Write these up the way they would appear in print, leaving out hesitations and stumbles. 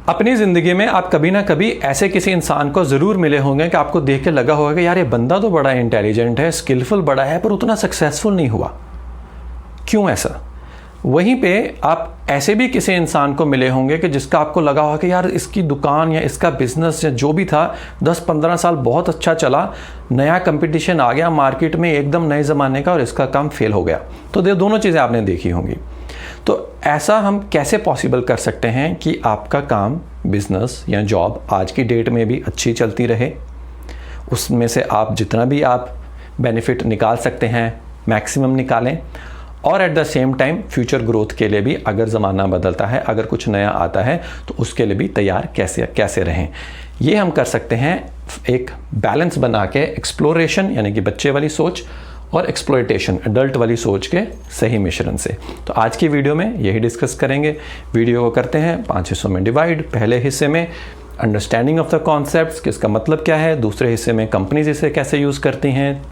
अपनी ज़िंदगी में आप कभी ना कभी ऐसे किसी इंसान को ज़रूर मिले होंगे कि आपको देख के लगा होगा कि यार ये बंदा तो बड़ा इंटेलिजेंट है, स्किलफुल बड़ा है, पर उतना सक्सेसफुल नहीं हुआ। क्यों ऐसा? वहीं पे आप ऐसे भी किसी इंसान को मिले होंगे कि जिसका आपको लगा होगा कि यार इसकी दुकान या इसका बिजनेस या जो भी था 10-15 साल बहुत अच्छा चला, नया कंपटीशन आ गया मार्केट में एकदम नए ज़माने का और इसका काम फेल हो गया। तो दोनों चीज़ें आपने देखी होंगी। तो ऐसा हम कैसे पॉसिबल कर सकते हैं कि आपका काम, बिजनेस या जॉब आज की डेट में भी अच्छी चलती रहे, उसमें से आप जितना भी आप बेनिफिट निकाल सकते हैं मैक्सिमम निकालें, और at the same time future growth के लिए भी अगर ज़माना बदलता है, अगर कुछ नया आता है तो उसके लिए भी तैयार कैसे रहें। ये हम कर सकते हैं एक बैलेंस बना के, एक्सप्लोरेशन यानी कि बच्चे वाली सोच और एक्सप्लॉयटेशन एडल्ट वाली सोच के सही मिश्रण से। तो आज की वीडियो में यही डिस्कस करेंगे। वीडियो को करते हैं 5 हिस्सों में डिवाइड। पहले हिस्से में अंडरस्टैंडिंग ऑफ द कॉन्सेप्ट्स, किसका मतलब क्या है। दूसरे हिस्से में कंपनीज इसे कैसे यूज़ करती हैं।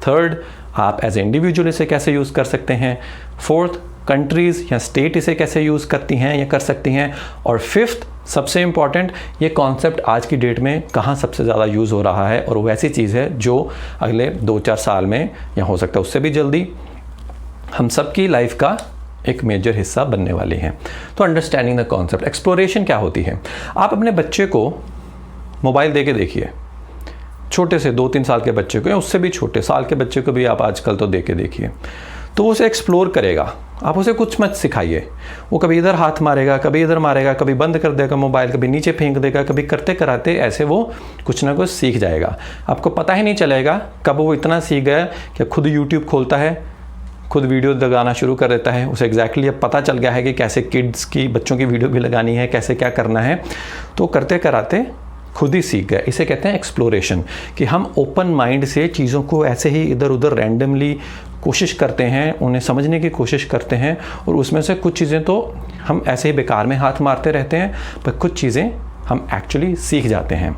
थर्ड, आप एज ए इंडिविजुअल इसे कैसे यूज़ कर सकते हैं। फोर्थ, कंट्रीज़ या स्टेट इसे कैसे यूज़ करती हैं या कर सकती हैं। और फिफ्थ, सबसे इम्पॉर्टेंट, ये कॉन्सेप्ट आज की डेट में कहाँ सबसे ज़्यादा यूज़ हो रहा है और वो ऐसी चीज़ है जो अगले 2-4 साल में या हो सकता है उससे भी जल्दी हम सब की लाइफ का एक मेजर हिस्सा बनने वाली हैं। तो अंडरस्टैंडिंग द कॉन्सेप्ट, एक्सप्लोरेशन क्या होती है। आप अपने बच्चे को मोबाइल दे के देखिए, छोटे से 2-3 साल के बच्चे को या उससे भी छोटे साल के बच्चे को भी आप आजकल तो दे के देखिए, तो वो उसे एक्सप्लोर करेगा। आप उसे कुछ मत सिखाइए, वो कभी इधर हाथ मारेगा, कभी इधर मारेगा, कभी बंद कर देगा मोबाइल, कभी नीचे फेंक देगा, कभी करते कराते ऐसे वो कुछ ना कुछ सीख जाएगा। आपको पता ही नहीं चलेगा कब वो इतना सीख गया कि खुद यूट्यूब खोलता है, खुद वीडियो लगाना शुरू कर देता है। उसे एग्जैक्टली अब पता चल गया है कि कैसे किड्स की, बच्चों की वीडियो भी लगानी है, कैसे क्या करना है। तो करते कराते खुद ही सीख गए। इसे कहते हैं एक्सप्लोरेशन, कि हम ओपन माइंड से चीज़ों को ऐसे ही इधर उधर रैंडमली कोशिश करते हैं, उन्हें समझने की कोशिश करते हैं, और उसमें से कुछ चीज़ें तो हम ऐसे ही बेकार में हाथ मारते रहते हैं, पर कुछ चीज़ें हम एक्चुअली सीख जाते हैं।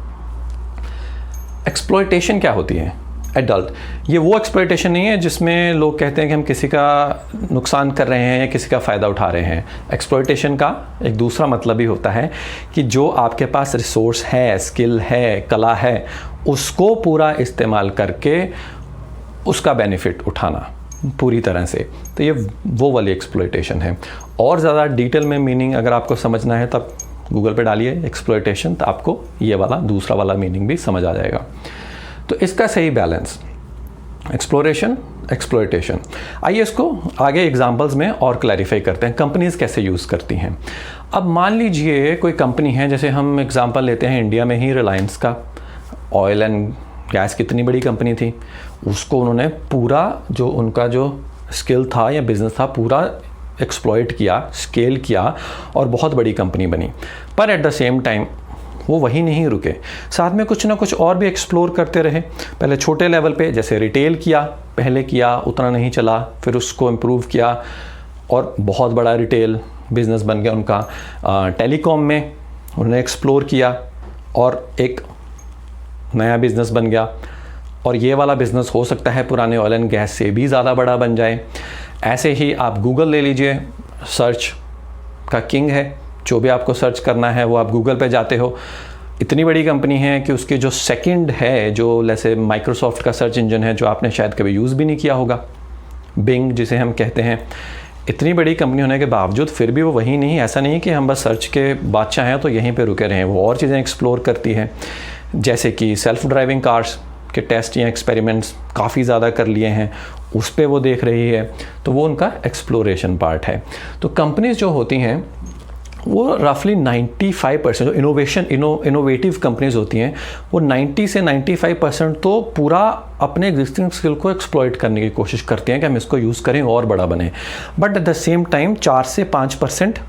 एक्सप्लॉयटेशन क्या होती है? एडल्ट, ये वो एक्सप्लॉयटेशन नहीं है जिसमें लोग कहते हैं कि हम किसी का नुकसान कर रहे हैं या किसी का फ़ायदा उठा रहे हैं। एक्सप्लॉयटेशन का एक दूसरा मतलब भी होता है कि जो आपके पास रिसोर्स है, स्किल है, कला है, उसको पूरा इस्तेमाल करके उसका बेनिफिट उठाना पूरी तरह से। तो ये वो वाली एक्सप्लॉयटेशन है। और ज़्यादा डिटेल में मीनिंग अगर आपको समझना है तब गूगल पे डालिए एक्सप्लॉयटेशन, तो आपको ये वाला दूसरा वाला मीनिंग भी समझ आ जाएगा। तो इसका सही बैलेंस, एक्सप्लोरेशन, एक्सप्लॉयटेशन। आइए इसको आगे एग्जांपल्स में और क्लैरिफाई करते हैं, कंपनीज कैसे यूज़ करती हैं। अब मान लीजिए कोई कंपनी है, जैसे हम एग्जांपल लेते हैं इंडिया में ही रिलायंस का। ऑयल एंड गैस कितनी बड़ी कंपनी थी, उसको उन्होंने पूरा जो उनका जो स्किल था या बिज़नेस था पूरा एक्सप्लॉयट किया, स्केल किया और बहुत बड़ी कंपनी बनी। पर एट द सेम टाइम वो वहीं नहीं रुके, साथ में कुछ ना कुछ और भी एक्सप्लोर करते रहे। पहले छोटे लेवल पे जैसे रिटेल किया, पहले किया, उतना नहीं चला, फिर उसको इम्प्रूव किया और बहुत बड़ा रिटेल बिजनेस बन गया उनका। टेलीकॉम में उन्होंने एक्सप्लोर किया और एक नया बिजनेस बन गया, और ये वाला बिजनेस हो सकता है पुराने ऑयल एंड गैस से भी ज़्यादा बड़ा बन जाए। ऐसे ही आप गूगल ले लीजिए, सर्च का किंग है। जो भी आपको सर्च करना है वो आप गूगल पे जाते हो। इतनी बड़ी कंपनी है कि उसकी जो सेकंड है, जो जैसे माइक्रोसॉफ्ट का सर्च इंजन है, जो आपने शायद कभी यूज़ भी नहीं किया होगा, बिंग जिसे हम कहते हैं। इतनी बड़ी कंपनी होने के बावजूद फिर भी वो वहीं नहीं, ऐसा नहीं कि हम बस सर्च के बादशाह हैं तो यहीं पे रुके रहें, वो और चीज़ें एक्सप्लोर करती है। जैसे कि सेल्फ ड्राइविंग कार्स के टेस्ट या एक्सपेरिमेंट्स काफ़ी ज़्यादा कर लिए हैं, उस पर वो देख रही है। तो वो उनका एक्सप्लोरेशन पार्ट है। तो कंपनीज जो होती हैं वो रफली 95% जो इनोवेटिव कंपनीज होती हैं, वो 90 से 95% तो पूरा अपने एग्जिस्टिंग स्किल को एक्सप्लॉइट करने की कोशिश करती हैं कि हम इसको यूज़ करें और बड़ा बने। But at the same time 4 से 5%,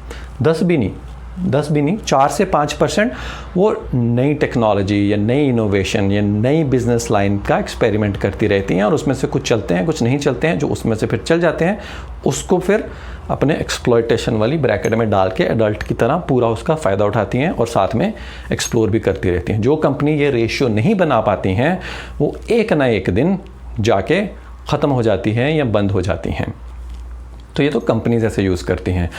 10 भी नहीं, 4 से 5% वो नई टेक्नोलॉजी या नई इनोवेशन या नई बिजनेस लाइन का एक्सपेरिमेंट करती रहती हैं, और उसमें से कुछ चलते हैं, कुछ नहीं चलते हैं। जो उसमें से फिर चल जाते हैं उसको फिर अपने एक्सप्लॉयटेशन वाली ब्रैकेट में डाल के एडल्ट की तरह पूरा उसका फ़ायदा उठाती हैं और साथ में एक्सप्लोर भी करती रहती हैं। जो कंपनी ये रेशियो नहीं बना पाती हैं वो एक ना एक दिन जाके ख़त्म हो जाती हैं या बंद हो जाती हैं। तो ये तो कंपनीज ऐसे यूज़ करती हैं।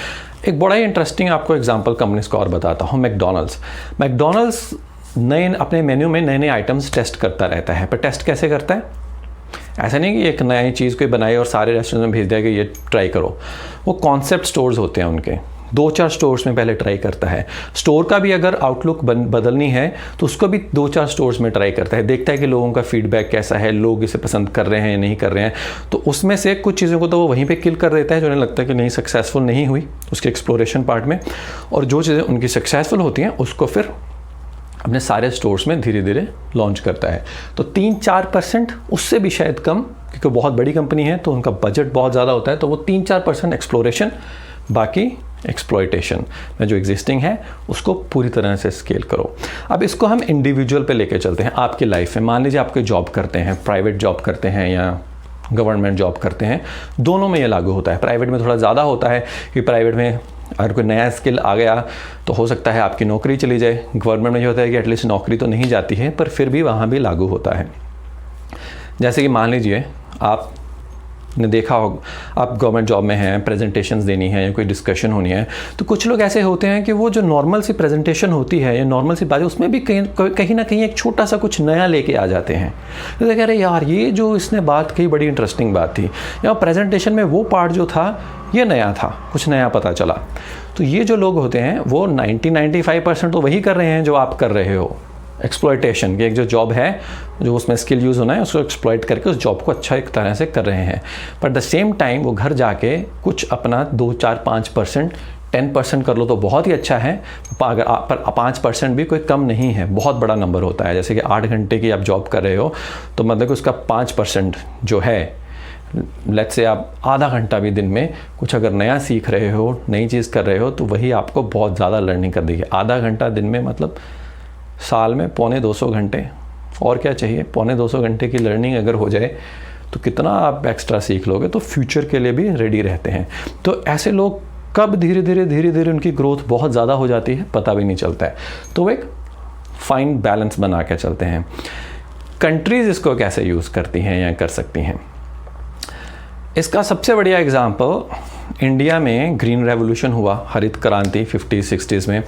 एक बड़ा ही इंटरेस्टिंग आपको एग्जांपल कंपनीज का और बताता हूँ। मैकडॉनल्ड्स नए अपने मेन्यू में नए नए आइटम्स टेस्ट करता रहता है, पर टेस्ट कैसे करता है? ऐसा नहीं कि एक नई चीज़ कोई बनाई और सारे रेस्टोरेंट में भेज दिया कि ये ट्राई करो। वो कॉन्सेप्ट स्टोर्स होते हैं उनके, 2-4 स्टोर्स में पहले ट्राई करता है। स्टोर का भी अगर आउटलुक बदलनी है तो उसको भी 2-4 स्टोर्स में ट्राई करता है, देखता है कि लोगों का फीडबैक कैसा है, लोग इसे पसंद कर रहे हैं या नहीं कर रहे हैं। तो उसमें से कुछ चीज़ों को तो वो वहीं पे किल कर देता है जो उन्हें लगता है कि नहीं, सक्सेसफुल नहीं हुई उसके एक्सप्लोरेशन पार्ट में, और जो चीज़ें उनकी सक्सेसफुल होती हैं उसको फिर अपने सारे स्टोर्स में धीरे धीरे लॉन्च करता है। तो 3-4%, उससे भी शायद कम, क्योंकि बहुत बड़ी कंपनी है तो उनका बजट बहुत ज़्यादा होता है, तो वो 3-4% एक्सप्लोरेशन, बाकी एक्सप्लॉयटेशन में जो एग्जिस्टिंग है उसको पूरी तरह से स्केल करो। अब इसको हम इंडिविजुअल पे लेके चलते हैं आपकी लाइफ में। मान लीजिए आप कोई जॉब करते हैं, प्राइवेट जॉब करते हैं या गवर्नमेंट जॉब करते हैं, दोनों में ये लागू होता है। प्राइवेट में थोड़ा ज़्यादा होता है कि प्राइवेट में अगर कोई नया स्किल आ गया तो हो सकता है आपकी नौकरी चली जाए। गवर्नमेंट में ये होता है कि एटलीस्ट नौकरी तो नहीं जाती है, पर फिर भी वहाँ भी लागू होता है। जैसे कि मान लीजिए आपने देखा हो, आप गवर्नमेंट जॉब में हैं, प्रेजेंटेशंस देनी है या कोई डिस्कशन होनी है, तो कुछ लोग ऐसे होते हैं कि वो जो नॉर्मल सी प्रेजेंटेशन होती है या नॉर्मल सी बातें, उसमें भी कहीं ना कहीं एक छोटा सा कुछ नया लेके आ जाते हैं। तो कह रहे यार ये जो इसने बात कही बड़ी इंटरेस्टिंग बात थी, या प्रेजेंटेशन में वो पार्ट जो था ये नया था, कुछ नया पता चला। तो ये जो लोग होते हैं वो 90-95% तो वही कर रहे हैं जो आप कर रहे हो, एक्सप्लॉयटेशन की। एक जो जॉब है जो उसमें स्किल यूज़ होना है उसको एक्सप्लॉयट करके उस जॉब को अच्छा एक तरह से कर रहे हैं, पर द सेम टाइम वो घर जाके कुछ अपना 2-4-5%, 10% कर लो तो बहुत ही अच्छा है, पर 5% भी कोई कम नहीं है, बहुत बड़ा नंबर होता है। जैसे कि 8 घंटे की आप जॉब कर रहे हो तो मतलब कि उसका 5% जो है, लेट्स से आप आधा घंटा भी दिन में कुछ अगर नया सीख रहे हो, नई चीज़ कर रहे हो, तो वही आपको बहुत ज़्यादा लर्निंग कर देगी। आधा घंटा दिन में मतलब साल में 250 घंटे, और क्या चाहिए। 250 घंटे की लर्निंग अगर हो जाए तो कितना आप एक्स्ट्रा सीख लोगे, तो फ्यूचर के लिए भी रेडी रहते हैं। तो ऐसे लोग कब धीरे धीरे उनकी ग्रोथ बहुत ज़्यादा हो जाती है पता भी नहीं चलता है। तो वो एक फाइन बैलेंस बना के चलते हैं। कंट्रीज़ इसको कैसे यूज़ करती हैं या कर सकती हैं, इसका सबसे बढ़िया एग्जाम्पल इंडिया में ग्रीन रेवोल्यूशन हुआ, हरित क्रांति 50-60s में।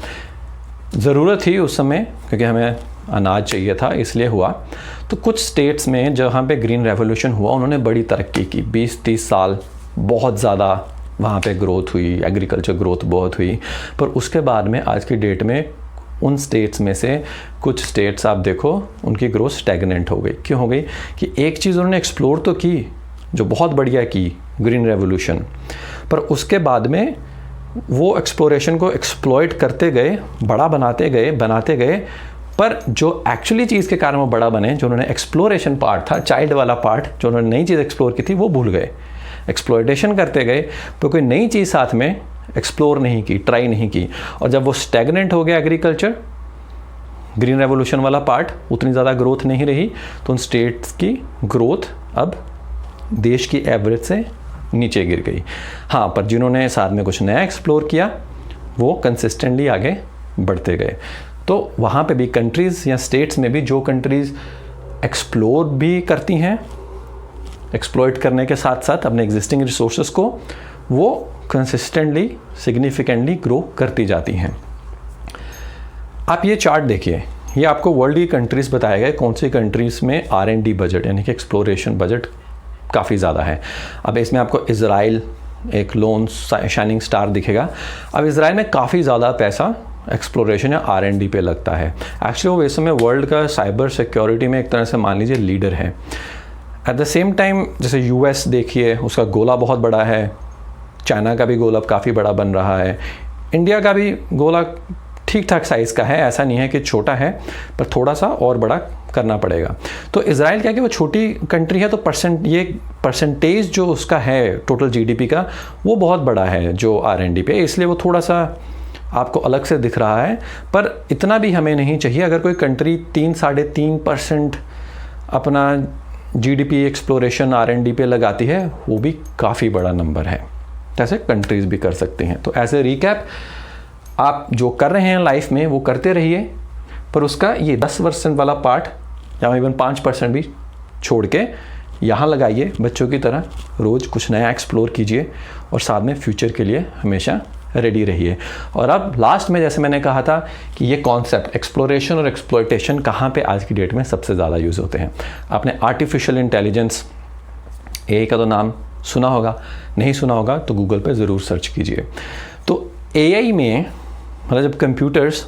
ज़रूरत थी उस समय क्योंकि हमें अनाज चाहिए था, इसलिए हुआ। तो कुछ स्टेट्स में जहाँ पे ग्रीन रेवोल्यूशन हुआ उन्होंने बड़ी तरक्की की, 20-30 साल बहुत ज़्यादा वहाँ पे ग्रोथ हुई, एग्रीकल्चर ग्रोथ बहुत हुई। पर उसके बाद में आज की डेट में उन स्टेट्स में से कुछ स्टेट्स आप देखो उनकी ग्रोथ स्टैग्नेंट हो गई। क्यों हो गई? कि एक चीज़ उन्होंने एक्सप्लोर तो की जो बहुत बढ़िया की, ग्रीन रेवोल्यूशन, पर उसके बाद में वो एक्सप्लोरेशन को एक्सप्लॉइट करते गए, बड़ा बनाते गए, पर जो एक्चुअली चीज़ के कारण वो बड़ा बने, जो उन्होंने एक्सप्लोरेशन पार्ट था, चाइल्ड वाला पार्ट, जो उन्होंने नई चीज़ एक्सप्लोर की थी, वो भूल गए। एक्सप्लॉइटेशन करते गए तो कोई नई चीज़ साथ में एक्सप्लोर नहीं की, ट्राई नहीं की, और जब वो स्टैग्नेंट हो गया एग्रीकल्चर, ग्रीन रेवोल्यूशन वाला पार्ट, उतनी ज़्यादा ग्रोथ नहीं रही, तो उन स्टेट्स की ग्रोथ अब देश की एवरेज से नीचे गिर गई। हाँ, पर जिन्होंने साथ में कुछ नया एक्सप्लोर किया वो कंसिस्टेंटली आगे बढ़ते गए। तो वहाँ पे भी कंट्रीज़ या स्टेट्स में भी जो कंट्रीज़ एक्सप्लोर भी करती हैं, एक्सप्लॉइट करने के साथ साथ अपने एग्जिस्टिंग रिसोर्सेज को, वो कंसिस्टेंटली सिग्निफिकेंटली ग्रो करती जाती हैं। आप ये चार्ट देखिए, ये आपको वर्ल्ड की कंट्रीज़ बताया गया कौन सी कंट्रीज़ में R&D बजट यानी कि एक्सप्लोरेशन बजट काफ़ी ज़्यादा है। अब इसमें आपको इज़राइल एक लोन शाइनिंग स्टार दिखेगा। अब इज़राइल में काफ़ी ज़्यादा पैसा एक्सप्लोरेशन या R&D पे लगता है। एक्चुअली वो इस समय वर्ल्ड का साइबर सिक्योरिटी में एक तरह से मान लीजिए लीडर है। एट द सेम टाइम जैसे US देखिए, उसका गोला बहुत बड़ा है, चाइना का भी गोला काफ़ी बड़ा बन रहा है, इंडिया का भी गोला ठीक ठाक साइज़ का है, ऐसा नहीं है कि छोटा है, पर थोड़ा सा और बड़ा करना पड़ेगा। तो इज़राइल क्या कि वो छोटी कंट्री है, तो परसेंटेज जो उसका है टोटल GDP का वो बहुत बड़ा है जो R&D पे, इसलिए वो थोड़ा सा आपको अलग से दिख रहा है। पर इतना भी हमें नहीं चाहिए। अगर कोई कंट्री 3-3.5% अपना GDP एक्सप्लोरेशन R&D पे लगाती है, वो भी काफ़ी बड़ा नंबर है। ऐसे कंट्रीज़ भी कर सकती हैं। तो ऐसे रिकैप, आप जो कर रहे हैं लाइफ में वो करते रहिए, पर उसका ये 10% वाला पार्ट या इवन 5% भी छोड़ के यहाँ लगाइए बच्चों की तरह, रोज़ कुछ नया एक्सप्लोर कीजिए और साथ में फ्यूचर के लिए हमेशा रेडी रहिए। और अब लास्ट में जैसे मैंने कहा था कि ये कॉन्सेप्ट एक्सप्लोरेशन और एक्सप्लॉयटेशन कहाँ पे आज की डेट में सबसे ज़्यादा यूज़ होते हैं। आपने आर्टिफिशियल इंटेलिजेंस AI का तो नाम सुना होगा, नहीं सुना होगा तो गूगल पे ज़रूर सर्च कीजिए। तो AI में मतलब जब कंप्यूटर्स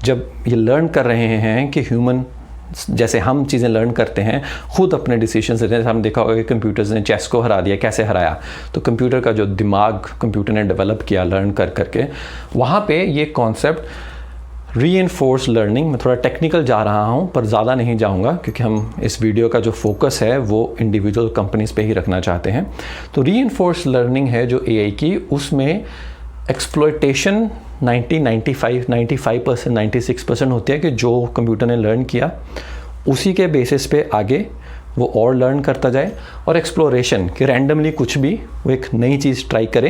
जब ये लर्न कर रहे हैं कि ह्यूमन जैसे हम चीज़ें लर्न करते हैं, खुद अपने डिसीजन लेते हैं। हम देखा होगा कि कंप्यूटर्स ने चेस को हरा दिया, कैसे हराया, तो कंप्यूटर का जो दिमाग कंप्यूटर ने डेवलप किया लर्न कर करके, वहाँ पे ये कॉन्सेप्ट रीइंफोर्स लर्निंग, मैं थोड़ा टेक्निकल जा रहा हूँ पर ज़्यादा नहीं जाऊँगा क्योंकि हम इस वीडियो का जो फोकस है वो इंडिविजुअल कंपनीज़ पे ही रखना चाहते हैं। तो रीइंफोर्स लर्निंग है जो AI की, उसमें एक्सप्लॉयटेशन 95%, 96% होती है कि जो कंप्यूटर ने लर्न किया उसी के बेसिस पे आगे वो और लर्न करता जाए, और एक्सप्लोरेशन कि रैंडमली कुछ भी वो एक नई चीज़ ट्राई करे,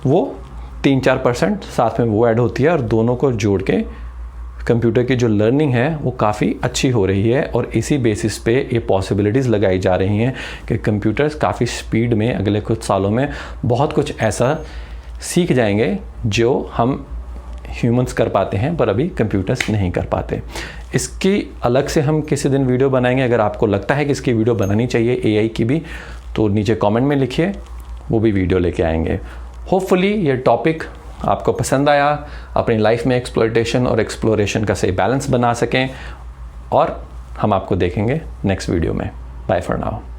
वो 3-4% साथ में वो ऐड होती है, और दोनों को जोड़ के कंप्यूटर की जो लर्निंग है वो काफ़ी अच्छी हो रही है। और इसी बेसिस पे ये पॉसिबिलिटीज़ लगाई जा रही हैं कि कंप्यूटर्स काफ़ी स्पीड में अगले कुछ सालों में बहुत कुछ ऐसा सीख जाएंगे जो हम ह्यूमंस कर पाते हैं पर अभी कंप्यूटर्स नहीं कर पाते। इसकी अलग से हम किसी दिन वीडियो बनाएंगे। अगर आपको लगता है कि इसकी वीडियो बनानी चाहिए AI की भी, तो नीचे कमेंट में लिखिए, वो भी वीडियो लेके आएंगे। होपफुली ये टॉपिक आपको पसंद आया, अपनी लाइफ में एक्सप्लॉयटेशन और एक्सप्लोरेशन का सही बैलेंस बना सकें, और हम आपको देखेंगे नेक्स्ट वीडियो में। Bye for now.